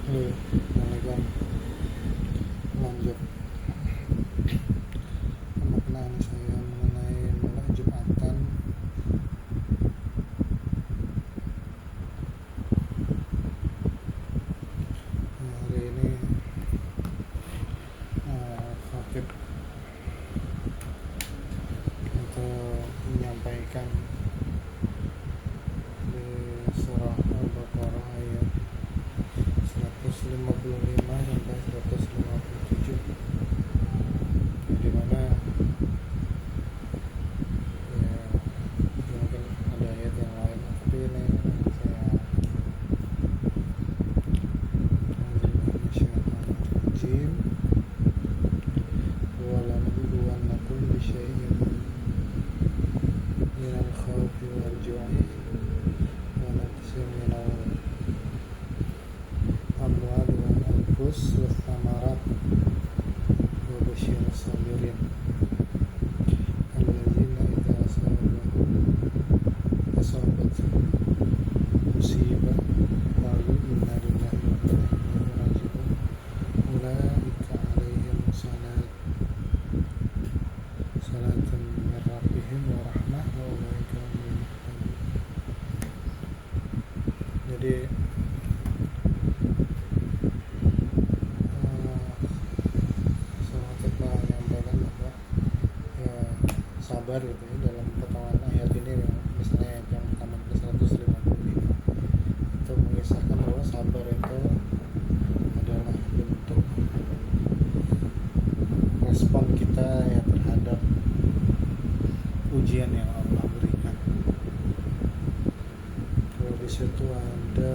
Assalamualaikum. Lanjut pemaknaan saya mengenai mulai Jumatan. Hari ini khatib untuk menyampaikan di surah Al-Baqarah ayat 155 sampai 157, di mana ya mungkin ada ayat yang lain, tapi ini saya Jim walanabluwannakum bisyai'in minal khawfi wal ju'i wa naqsin minal amwali wal anfus wath thamarat wa basyirus sabirin alladzina idza asabatuhum musibah qalu inna lillahi wa inna ilaihi raji'un ulaika alaihim salatun min rabbihim wa rahmah wa ulaika humul muhtadun. Jadi saya coba menyampaikan bahwa ya sabar gitu ya, dalam potongan ayat ini misalnya ayat yang pertama 155 itu mengisahkan bahwa sabar itu adalah bentuk respon kita ya terhadap ujian yang Allah berikan. Kalau di situ ada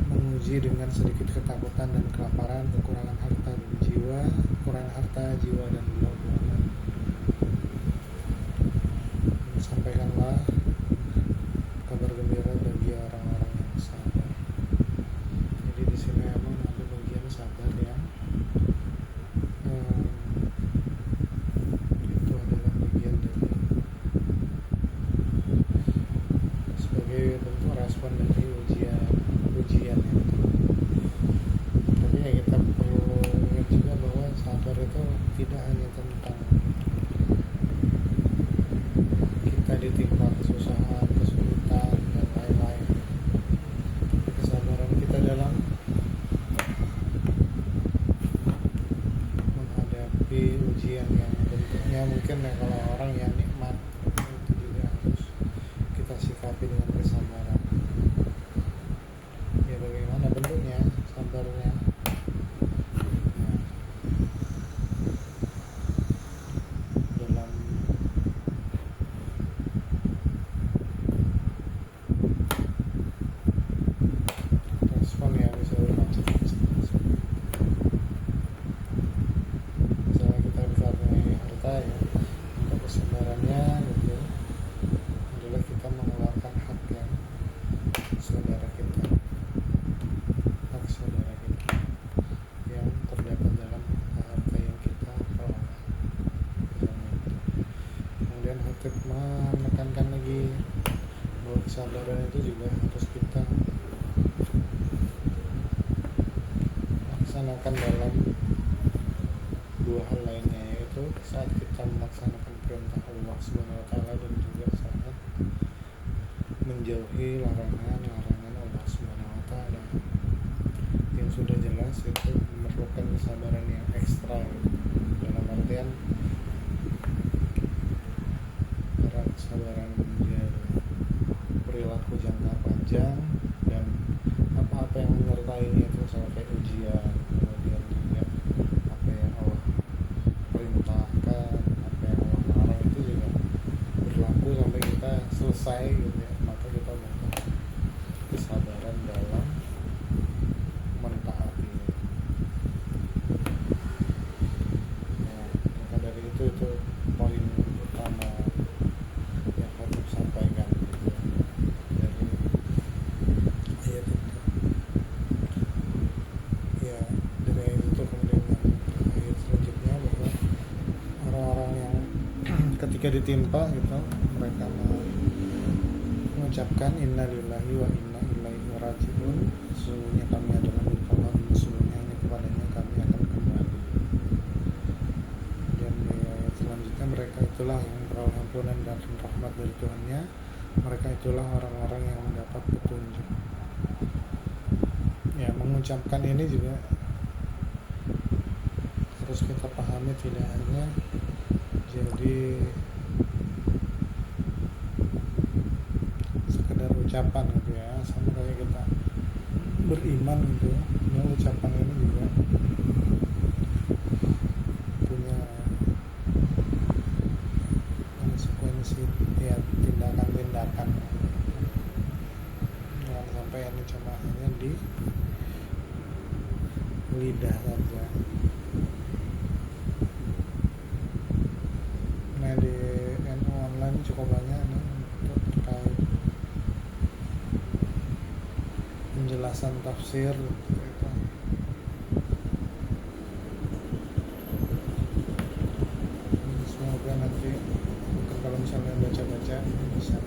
menguji dengan sedikit ketakutan dan kelaparan, kekurangan harta dan jiwa, kekurangan harta, jiwa dan buah-buahan. Sampaikanlah kabar gembira bagi orang-orang yang sabar. Jadi di sini emang ada bagian sabar yang itu adalah bagian dari sebagai bentuk respon dari ujian itu. Tapi ya kita perlu ingat juga bahwa sabar itu tidak hanya tentang kita ditimpa kesusahan, kesulitan dan lain-lain. Kesabaran kita dalam menghadapi ujian yang bentuknya mungkin ya kalau orang yang nikmat itu juga harus kita sikapi dengan kesabaran. Ya bagaimana bentuknya sabarnya? Nah, dalam respon ya bisa bermacam-macam. Misalnya kita dikaruniai harta ya, untuk kesabarannya gitu adalah kita mengeluarkan hak yang saudara kita, hak saudara kita yang terdapat dalam harta yang kita peroleh. Kemudian Khatib menekankan lagi bahwa kesabaran itu juga harus kita laksanakan dalam dua hal lainnya, yaitu saat kita melaksanakan perintah Allah SWT dan juga saat menjauhi larangan-larangan Allah SWT. Yang sudah jelas itu memerlukan kesabaran yang ekstra dalam artian kesabaran menjaga perilaku jangka panjang dan apa-apa yang menyertainya itu sampai ujian, kemudian juga apa yang Allah perintahkan, apa yang Allah larang itu juga berlaku sampai kita selesai gitu ya. Maka kita butuh kesabaran dalam mentaati. Ya, maka dari itu poin utama yang harus sampaikan gitu ya, dari ayat itu. Ya, dari ayat itu kemudian ayat selanjutnya bahwa orang-orang yang ketika ditimpa gitu mereka mengucapkan inna lillahi wa inna ilaihi raji'un, sesungguhnya itulah orang-orang yang mendapat petunjuk. Ya, mengucapkan ini juga harus kita pahami, tidak hanya jadi sekedar ucapan gitu ya, sama kayak kita beriman gitu ya, ucapan ini juga punya konsekuensi ya, tindakan-tindakan. Jangan sampai ini cuma hanya di lidah saja. Nah, di NU online cukup banyak nih untuk terkait penjelasan tafsir gitu. Semoga nanti mungkin kalau misalnya baca-baca bisa